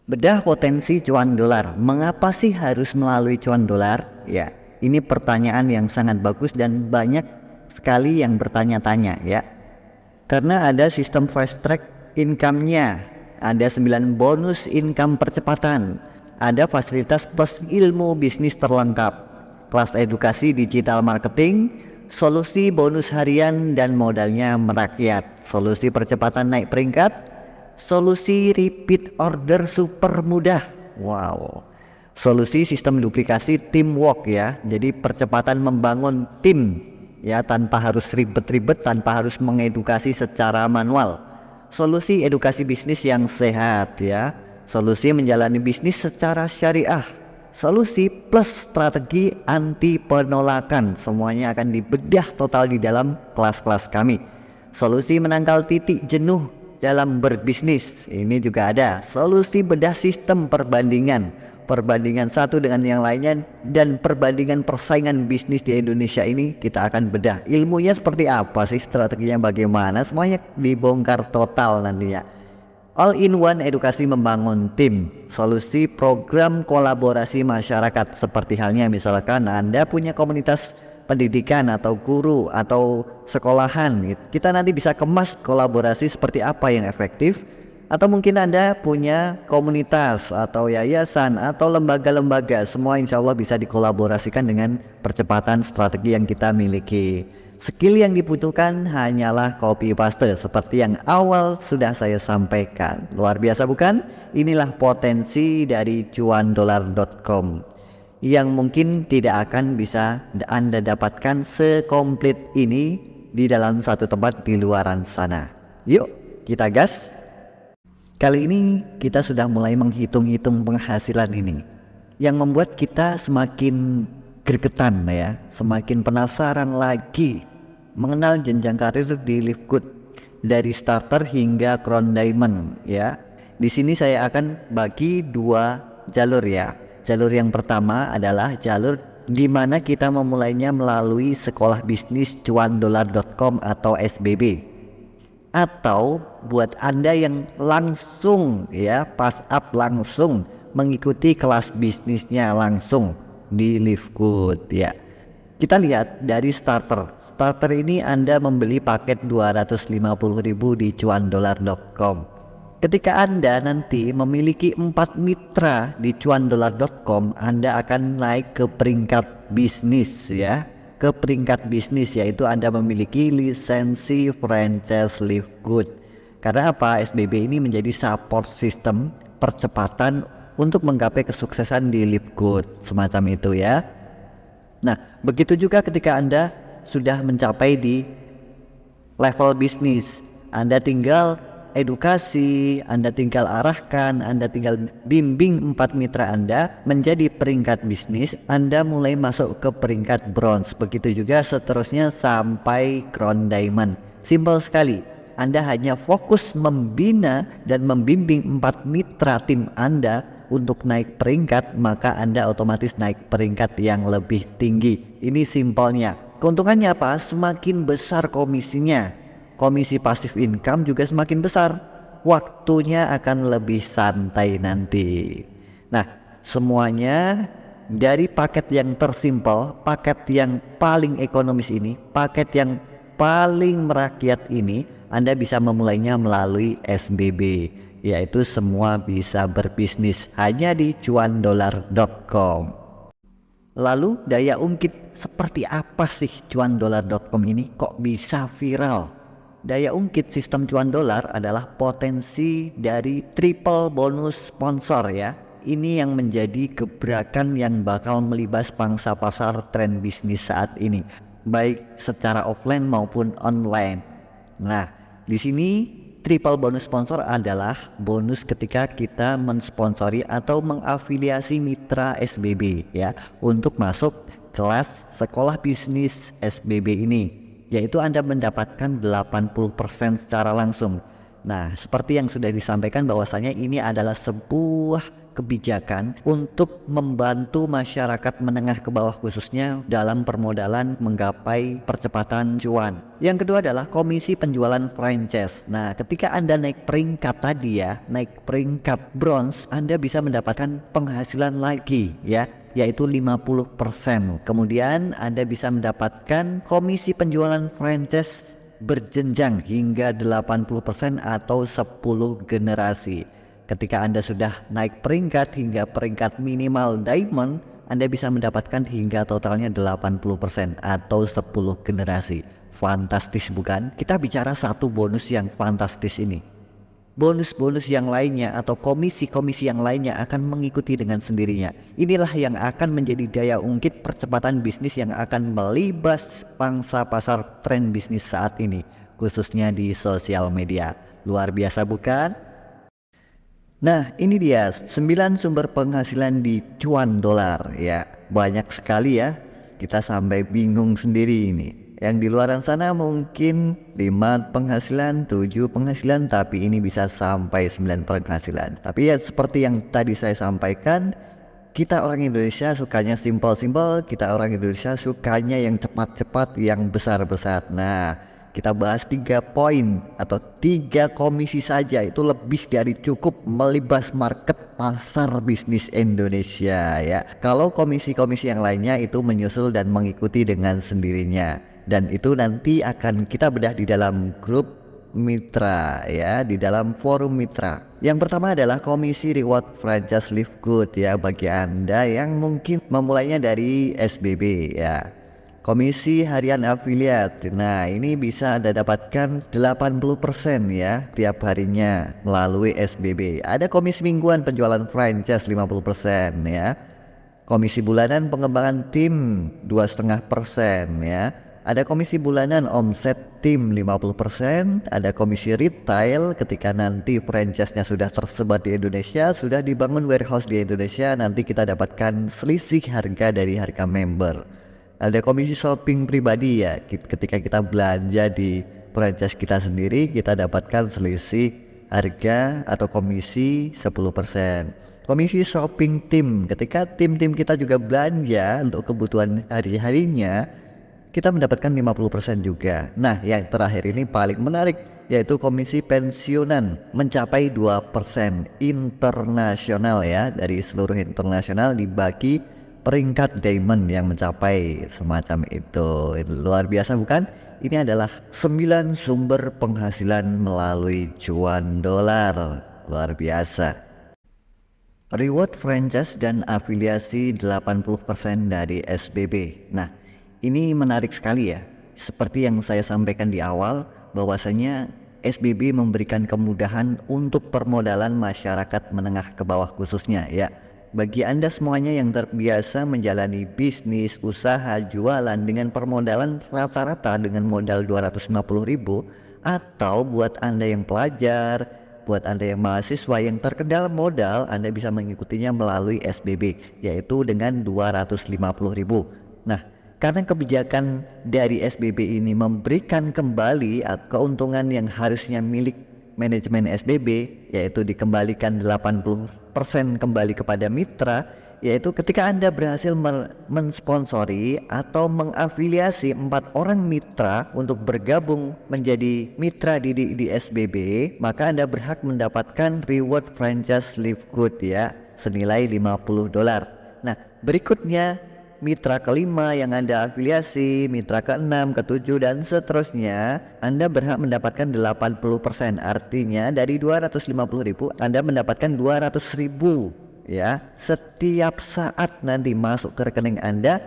Bedah potensi cuan dolar. Mengapa sih harus melalui cuan dolar? Ya, ini pertanyaan yang sangat bagus dan banyak sekali yang bertanya-tanya ya. Karena ada sistem fast track income-nya, ada 9 bonus income percepatan, ada fasilitas plus ilmu bisnis terlengkap, kelas edukasi digital marketing, solusi bonus harian dan modalnya merakyat, solusi percepatan naik peringkat, solusi repeat order super mudah. Wow. Solusi sistem duplikasi teamwork ya. Jadi percepatan membangun tim ya tanpa harus ribet-ribet, tanpa harus mengedukasi secara manual. Solusi edukasi bisnis yang sehat ya. Solusi menjalani bisnis secara syariah. Solusi plus strategi anti penolakan. Semuanya akan dibedah total di dalam kelas-kelas kami. Solusi menangkal titik jenuh dalam berbisnis, ini juga ada. Solusi bedah sistem perbandingan satu dengan yang lainnya, dan perbandingan persaingan bisnis di Indonesia ini kita akan bedah. Ilmunya seperti apa sih, strateginya bagaimana, semuanya dibongkar total nantinya. All in one edukasi membangun tim, solusi program kolaborasi masyarakat, seperti halnya misalkan Anda punya komunitas pendidikan atau guru atau sekolahan, kita nanti bisa kemas kolaborasi seperti apa yang efektif. Atau mungkin Anda punya komunitas atau yayasan atau lembaga-lembaga, semua insya Allah bisa dikolaborasikan dengan percepatan strategi yang kita miliki. Skill yang dibutuhkan hanyalah copy paste seperti yang awal sudah saya sampaikan. Luar biasa bukan? Inilah potensi dari cuandolar.com yang mungkin tidak akan bisa Anda dapatkan sekomplit ini di dalam satu tempat di luaran sana. Yuk kita gas. Kali ini kita sudah mulai menghitung-hitung penghasilan ini, yang membuat kita semakin gregetan ya, semakin penasaran lagi mengenal jenjang karir di Livegood dari starter hingga Crown Diamond ya. Di sini saya akan bagi dua jalur ya. Jalur yang pertama adalah jalur di mana kita memulainya melalui sekolah bisnis cuandolar.com atau SBB. Atau buat Anda yang langsung ya pas up langsung mengikuti kelas bisnisnya langsung di Livegood ya. Kita lihat dari starter. Starter ini Anda membeli paket 250.000 di cuandolar.com. Ketika Anda nanti memiliki 4 mitra di cuandolar.com, Anda akan naik ke peringkat bisnis ya. Ke peringkat bisnis, yaitu Anda memiliki lisensi franchise Livegood. Karena apa? SBB ini menjadi support system percepatan untuk menggapai kesuksesan di Livegood, semacam itu ya. Nah, begitu juga ketika Anda sudah mencapai di level bisnis, Anda tinggal edukasi, Anda tinggal arahkan, Anda tinggal bimbing 4 mitra Anda menjadi peringkat bisnis, Anda mulai masuk ke peringkat bronze. Begitu juga seterusnya sampai Crown Diamond. Simpel sekali, Anda hanya fokus membina dan membimbing 4 mitra tim Anda untuk naik peringkat, maka Anda otomatis naik peringkat yang lebih tinggi. Ini simpelnya. Keuntungannya apa? Semakin besar komisinya, komisi pasif income juga semakin besar, waktunya akan lebih santai nanti. Nah, semuanya dari paket yang tersimpel, paket yang paling ekonomis ini, paket yang paling merakyat ini, Anda bisa memulainya melalui SBB, yaitu semua bisa berbisnis hanya di cuandolar.com. Lalu daya ungkit seperti apa sih cuandolar.com ini? Kok bisa viral? Daya ungkit sistem cuan dolar adalah potensi dari triple bonus sponsor ya. Ini yang menjadi gebrakan yang bakal melibas pangsa pasar tren bisnis saat ini, baik secara offline maupun online. Nah, di sini triple bonus sponsor adalah bonus ketika kita mensponsori atau mengafiliasi mitra SBB ya untuk masuk kelas sekolah bisnis SBB ini, yaitu Anda mendapatkan 80% secara langsung. Nah, seperti yang sudah disampaikan bahwasanya ini adalah sebuah kebijakan untuk membantu masyarakat menengah ke bawah khususnya dalam permodalan menggapai percepatan cuan. Yang kedua adalah komisi penjualan franchise. Nah, ketika Anda naik peringkat tadi ya, naik peringkat bronze, Anda bisa mendapatkan penghasilan lagi ya, yaitu 50%. Kemudian Anda bisa mendapatkan komisi penjualan franchise berjenjang hingga 80% atau 10 generasi. Ketika Anda sudah naik peringkat hingga peringkat minimal diamond, Anda bisa mendapatkan hingga totalnya 80% atau 10 generasi. Fantastis bukan? Kita bicara satu bonus yang fantastis ini. Bonus-bonus yang lainnya atau komisi-komisi yang lainnya akan mengikuti dengan sendirinya. Inilah yang akan menjadi daya ungkit percepatan bisnis yang akan melibas pangsa pasar tren bisnis saat ini, khususnya di sosial media. Luar biasa bukan? Nah, ini dia 9 sumber penghasilan di cuan dolar ya. Banyak sekali ya. Kita sampai bingung sendiri ini. Yang di luar sana mungkin 5 penghasilan, 7 penghasilan, tapi ini bisa sampai 9 penghasilan. Tapi ya seperti yang tadi saya sampaikan, kita orang Indonesia sukanya simpel-simpel, kita orang Indonesia sukanya yang cepat-cepat, yang besar-besar. Nah, kita bahas 3 poin atau 3 komisi saja, itu lebih dari cukup melibas market pasar bisnis Indonesia ya. Kalau komisi-komisi yang lainnya itu menyusul dan mengikuti dengan sendirinya. Dan itu nanti akan kita bedah di dalam grup mitra ya, di dalam forum mitra. Yang pertama adalah komisi reward franchise live good ya, bagi Anda yang mungkin memulainya dari SBB ya. Komisi harian afiliat. Nah, ini bisa Anda dapatkan 80% ya tiap harinya melalui SBB. Ada komisi mingguan penjualan franchise 50% ya. Komisi bulanan pengembangan tim 2,5% ya. Ada komisi bulanan omset tim 50%, ada komisi retail ketika nanti franchise-nya sudah tersebar di Indonesia, sudah dibangun warehouse di Indonesia, nanti kita dapatkan selisih harga dari harga member. Ada komisi shopping pribadi ya, ketika kita belanja di franchise kita sendiri, kita dapatkan selisih harga atau komisi 10%. Komisi shopping tim, ketika tim-tim kita juga belanja untuk kebutuhan hari-harinya, kita mendapatkan 50% juga. Nah, yang terakhir ini paling menarik, yaitu komisi pensiunan mencapai 2% internasional ya, dari seluruh internasional dibagi peringkat diamond yang mencapai semacam itu. Luar biasa bukan? Ini adalah 9 sumber penghasilan melalui cuan dolar. Luar biasa. Reward franchise dan afiliasi 80% dari SBB. Nah, ini menarik sekali ya. Seperti yang saya sampaikan di awal, bahwasanya SBB memberikan kemudahan untuk permodalan masyarakat menengah ke bawah khususnya ya. Bagi Anda semuanya yang terbiasa menjalani bisnis, usaha, jualan dengan permodalan rata-rata dengan modal 250.000, atau buat Anda yang pelajar, buat Anda yang mahasiswa yang terkendala modal, Anda bisa mengikutinya melalui SBB, yaitu dengan 250.000. Nah, karena kebijakan dari SBB ini memberikan kembali keuntungan yang harusnya milik manajemen SBB, yaitu dikembalikan 80% kembali kepada mitra, yaitu ketika Anda berhasil mensponsori atau mengafiliasi 4 orang mitra untuk bergabung menjadi mitra di SBB, maka Anda berhak mendapatkan reward franchise live good ya, senilai $50. Nah, berikutnya mitra kelima yang Anda afiliasi, mitra ke-6, ke-7 dan seterusnya, Anda berhak mendapatkan 80%. Artinya dari 250.000 Anda mendapatkan 200.000 ya setiap saat nanti masuk ke rekening Anda.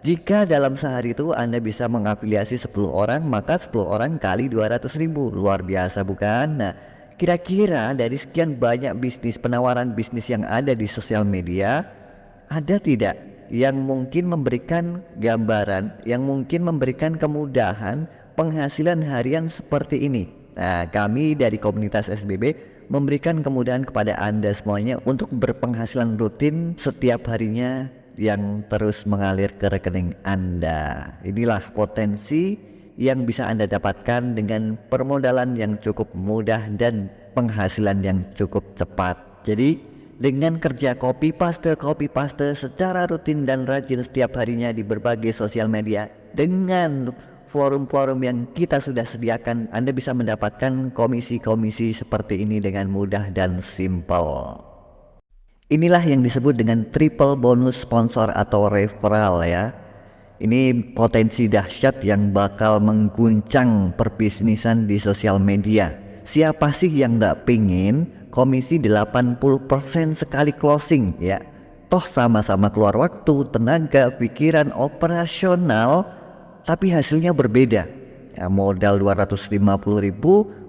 Jika dalam sehari itu Anda bisa mengafiliasi 10 orang, maka 10 orang kali 200.000. Luar biasa bukan? Nah, kira-kira dari sekian banyak bisnis, penawaran bisnis yang ada di sosial media, ada tidak yang mungkin memberikan gambaran, yang mungkin memberikan kemudahan penghasilan harian seperti ini? Nah, kami dari komunitas SBB memberikan kemudahan kepada Anda semuanya untuk berpenghasilan rutin setiap harinya yang terus mengalir ke rekening Anda. Inilah potensi yang bisa Anda dapatkan dengan permodalan yang cukup mudah dan penghasilan yang cukup cepat. Jadi Dengan kerja copy paste secara rutin dan rajin setiap harinya di berbagai sosial media, dengan forum-forum yang kita sudah sediakan, Anda bisa mendapatkan komisi-komisi seperti ini dengan mudah dan simpel. Inilah yang disebut dengan triple bonus sponsor atau referral ya. Ini potensi dahsyat yang bakal mengguncang perbisnisan di sosial media. Siapa sih yang nggak pingin komisi 80% sekali closing ya? Toh sama-sama keluar waktu, tenaga, pikiran, operasional, tapi hasilnya berbeda. Ya, modal 250.000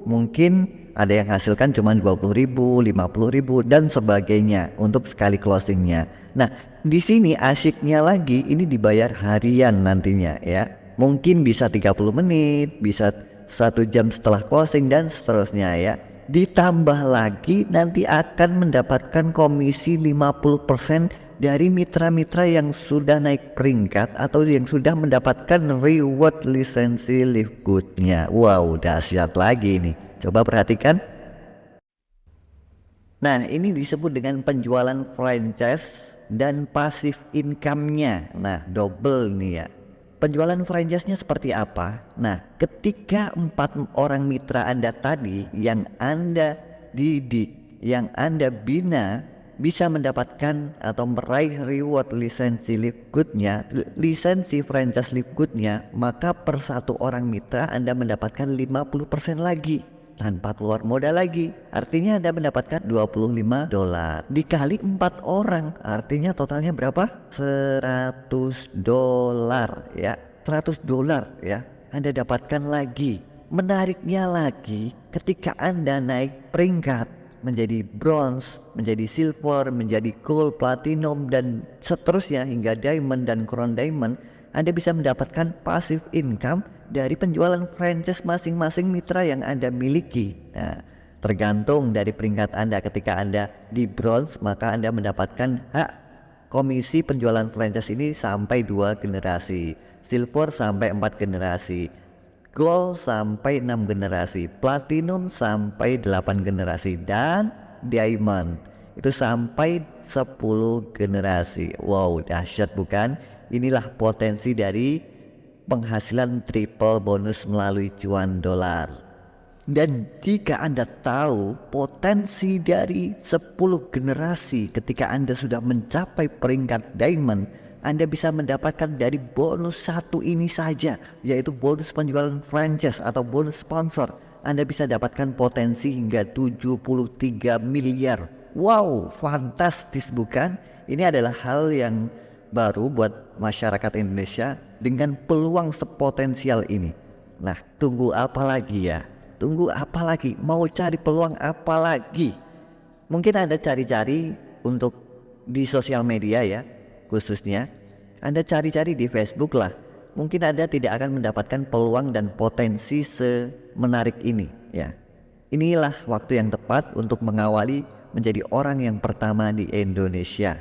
mungkin ada yang hasilkan cuma 20.000, 50.000 dan sebagainya untuk sekali closingnya. Nah, di sini asyiknya lagi ini dibayar harian nantinya ya. Mungkin bisa 30 menit, bisa 1 jam setelah closing dan seterusnya ya. Ditambah lagi nanti akan mendapatkan komisi 50% dari mitra-mitra yang sudah naik peringkat atau yang sudah mendapatkan reward lisensi Live Good-nya. Wow, dahsyat lagi nih. Coba perhatikan. Nah, ini disebut dengan penjualan franchise dan passive income-nya. Nah, double nih ya. Penjualan franchise-nya seperti apa? Nah, ketika 4 orang mitra Anda tadi yang Anda didik, yang Anda bina bisa mendapatkan atau meraih reward lisensi Live Good-nya, lisensi franchise Live Good-nya, maka per 1 orang mitra Anda mendapatkan 50% lagi tanpa keluar modal lagi. Artinya Anda mendapatkan $25 dikali 4 orang, artinya totalnya berapa? $100 ya. $100 ya Anda dapatkan lagi. Menariknya lagi, ketika Anda naik peringkat menjadi bronze, menjadi silver, menjadi gold, platinum dan seterusnya hingga diamond dan crown diamond, Anda bisa mendapatkan passive income dari penjualan franchise masing-masing mitra yang Anda miliki. Nah, tergantung dari peringkat Anda. Ketika Anda di bronze, maka Anda mendapatkan hak komisi penjualan franchise ini sampai 2 generasi, silver sampai 4 generasi, gold sampai 6 generasi, platinum sampai 8 generasi, dan diamond itu sampai 10 generasi. Wow, dahsyat bukan? Inilah potensi dari penghasilan triple bonus melalui cuan dolar. Dan jika Anda tahu potensi dari 10 generasi ketika Anda sudah mencapai peringkat diamond, Anda bisa mendapatkan dari bonus 1 ini saja, yaitu bonus penjualan franchise atau bonus sponsor. Anda bisa dapatkan potensi hingga 73 miliar. Wow, fantastis bukan? Ini adalah hal yang baru buat masyarakat Indonesia dengan peluang sepotensial ini. Nah, tunggu apa lagi ya? Tunggu apa lagi? Mau cari peluang apa lagi? Mungkin Anda cari-cari untuk di sosial media ya, khususnya Anda cari-cari di Facebook lah. Mungkin Anda tidak akan mendapatkan peluang dan potensi semenarik ini ya. Inilah waktu yang tepat untuk mengawali menjadi orang yang pertama di Indonesia.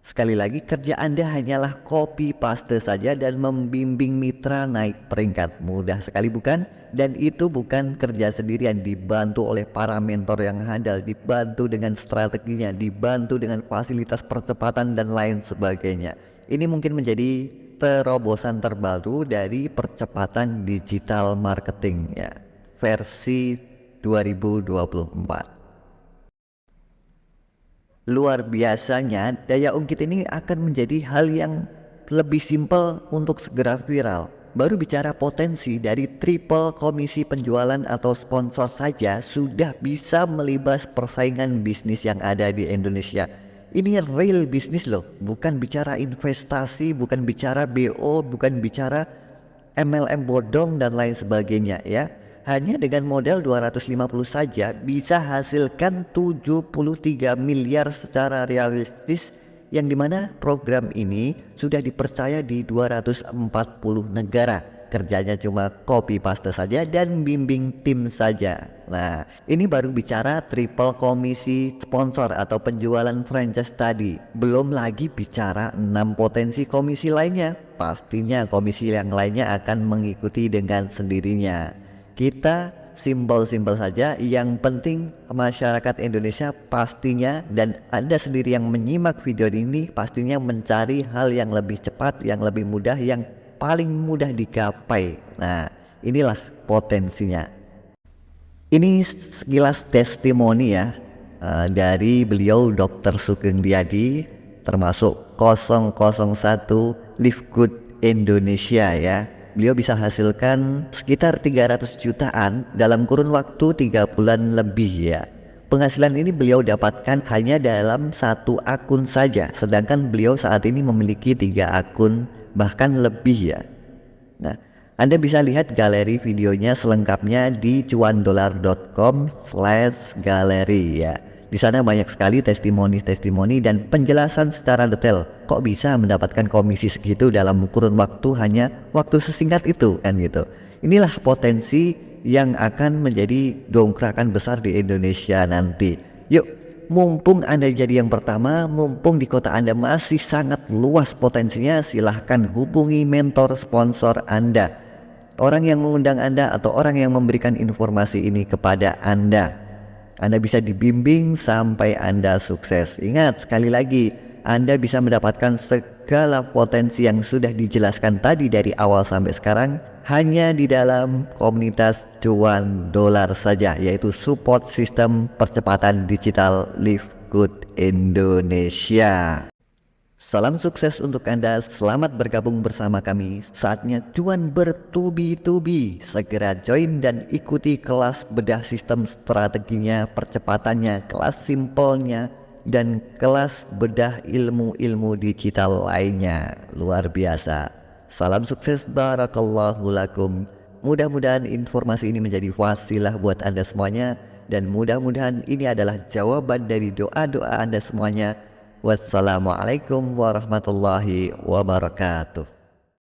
Sekali lagi, kerja Anda hanyalah copy paste saja dan membimbing mitra naik peringkat. Mudah sekali bukan? Dan itu bukan kerja sendirian, dibantu oleh para mentor yang handal, dibantu dengan strateginya, dibantu dengan fasilitas percepatan dan lain sebagainya. Ini mungkin menjadi terobosan terbaru dari percepatan digital marketing ya, versi 2024. Luar biasanya, daya ungkit ini akan menjadi hal yang lebih simpel untuk segera viral. Baru bicara potensi dari triple komisi penjualan atau sponsor saja sudah bisa melibas persaingan bisnis yang ada di Indonesia. Ini real bisnis loh, bukan bicara investasi, bukan bicara BO, bukan bicara MLM bodong dan lain sebagainya ya. Hanya dengan modal 250 saja bisa hasilkan 73 miliar secara realistis, yang dimana program ini sudah dipercaya di 240 negara. Kerjanya cuma copy paste saja dan bimbing tim saja. Nah, ini baru bicara triple komisi sponsor atau penjualan franchise tadi. Belum lagi bicara 6 potensi komisi lainnya. Pastinya komisi yang lainnya akan mengikuti dengan sendirinya. Kita simpel-simpel saja. Yang penting masyarakat Indonesia pastinya, dan Anda sendiri yang menyimak video ini pastinya mencari hal yang lebih cepat, yang lebih mudah, yang paling mudah digapai. Nah, inilah potensinya. Ini sekilas testimoni ya, dari beliau Dr. Sugeng Riyadi, termasuk 001 Live Good Indonesia ya. Beliau bisa hasilkan sekitar 300 jutaan dalam kurun waktu 3 bulan lebih ya. Penghasilan ini beliau dapatkan hanya dalam satu akun saja, sedangkan beliau saat ini memiliki 3 akun bahkan lebih ya. Nah, Anda bisa lihat galeri videonya selengkapnya di cuandolar.com/galeri ya. Di sana banyak sekali testimoni-testimoni dan penjelasan secara detail. Kok bisa mendapatkan komisi segitu dalam kurun waktu hanya waktu sesingkat itu kan gitu. Inilah potensi yang akan menjadi dongkrakan besar di Indonesia nanti. Yuk, mumpung Anda jadi yang pertama, mumpung di kota Anda masih sangat luas potensinya, silahkan hubungi mentor sponsor Anda, orang yang mengundang Anda atau orang yang memberikan informasi ini kepada Anda. Anda bisa dibimbing sampai Anda sukses. Ingat sekali lagi, Anda bisa mendapatkan segala potensi yang sudah dijelaskan tadi dari awal sampai sekarang hanya di dalam komunitas Cuan Dolar saja, yaitu support sistem percepatan digital Live Good Indonesia. Salam sukses untuk Anda, selamat bergabung bersama kami. Saatnya cuan bertubi-tubi. Segera join dan ikuti kelas bedah sistem strateginya, percepatannya, kelas simpelnya, dan kelas bedah ilmu-ilmu digital lainnya. Luar biasa. Salam sukses, barakallahu lakum. Mudah-mudahan informasi ini menjadi wasilah buat Anda semuanya, dan mudah-mudahan ini adalah jawaban dari doa-doa Anda semuanya. Wassalamualaikum warahmatullahi wabarakatuh.